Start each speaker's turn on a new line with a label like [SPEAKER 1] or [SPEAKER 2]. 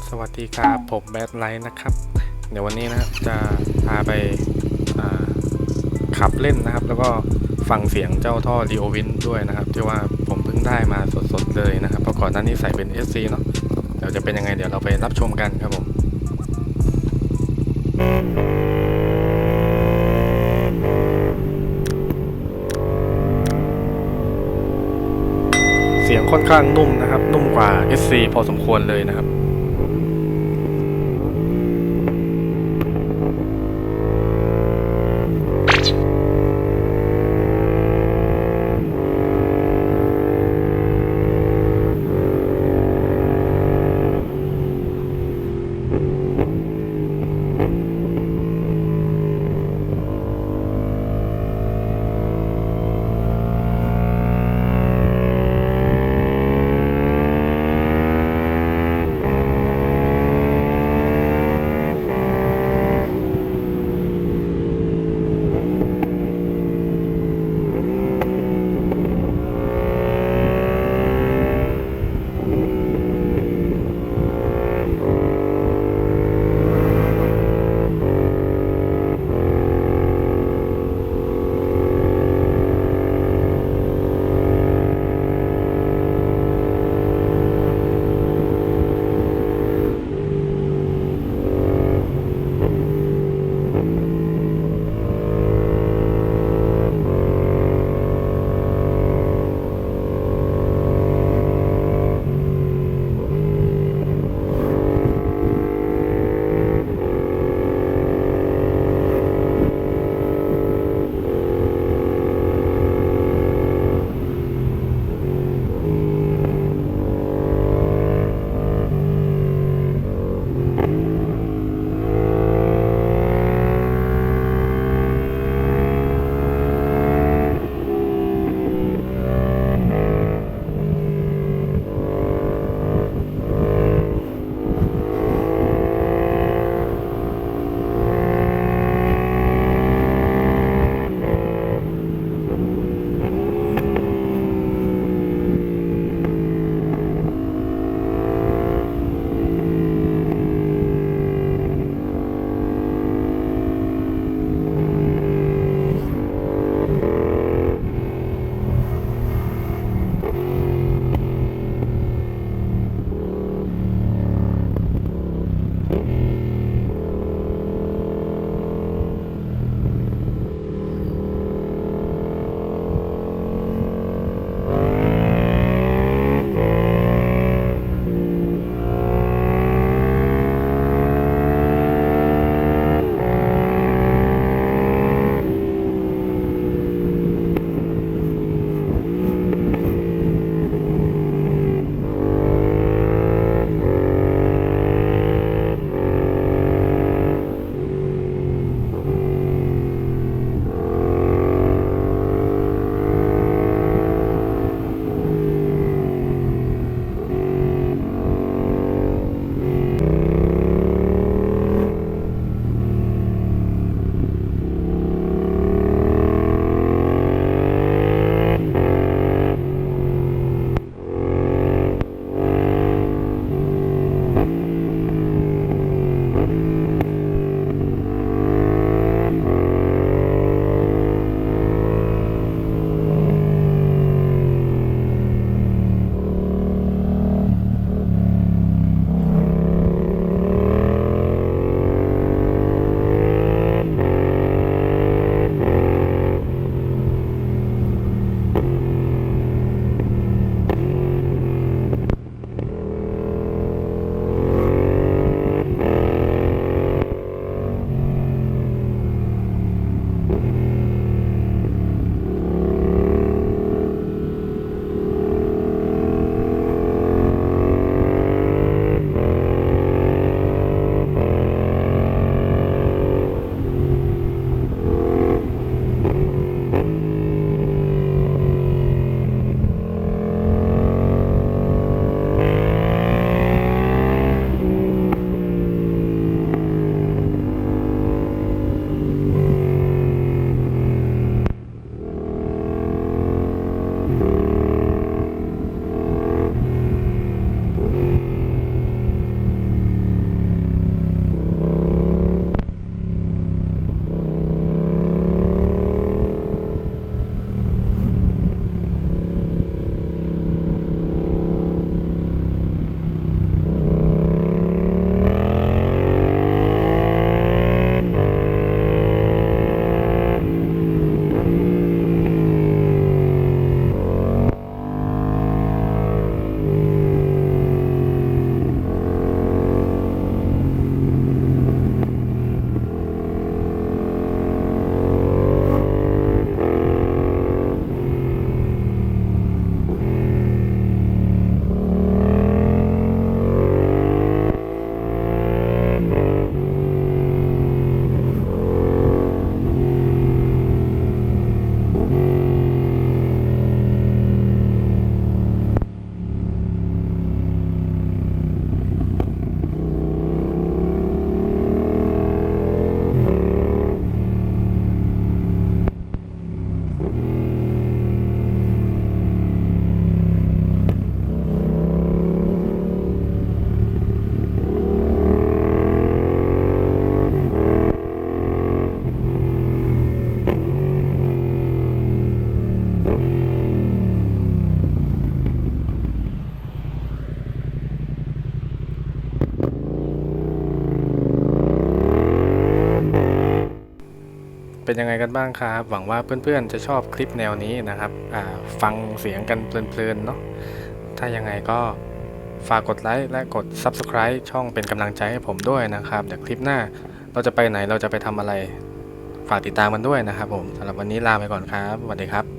[SPEAKER 1] สวัสดีครับผมแบดไลท์นะครับเดี๋ยววันนี้นะครับจะพาไปอ่าขับเล่นนะครับแล้วก็ฟังเสียงเจ้าท่อรีโอวินด้วยนะครับที่ว่าผมเพิ่งได้มาสดๆเลยนะครับเพราะก่อนหน้านี้ใส่เป็น SC เนาะเดี๋ยวจะเป็นยังไงเดี๋ยวเราไปรับชมกันครับผมเสียงค่อนข้างนุ่มนะครับนุ่มกว่า SC พอสมควรเลยนะครับ เป็นยังไงกันบ้างครับหวังว่าเพื่อนๆจะชอบคลิปแนวนี้นะครับฟังเสียงกันเพลินๆเนาะถ้ายังไงก็ฝากกดไลค์และกด Subscribe ช่องเป็นกำลังใจให้ผมด้วยนะครับเดี๋ยวคลิปหน้าเราจะไปไหนเราจะไปทำอะไรฝากติดตามกันด้วยนะครับผมสำหรับวันนี้ลาไปก่อนครับสวัสดีครับ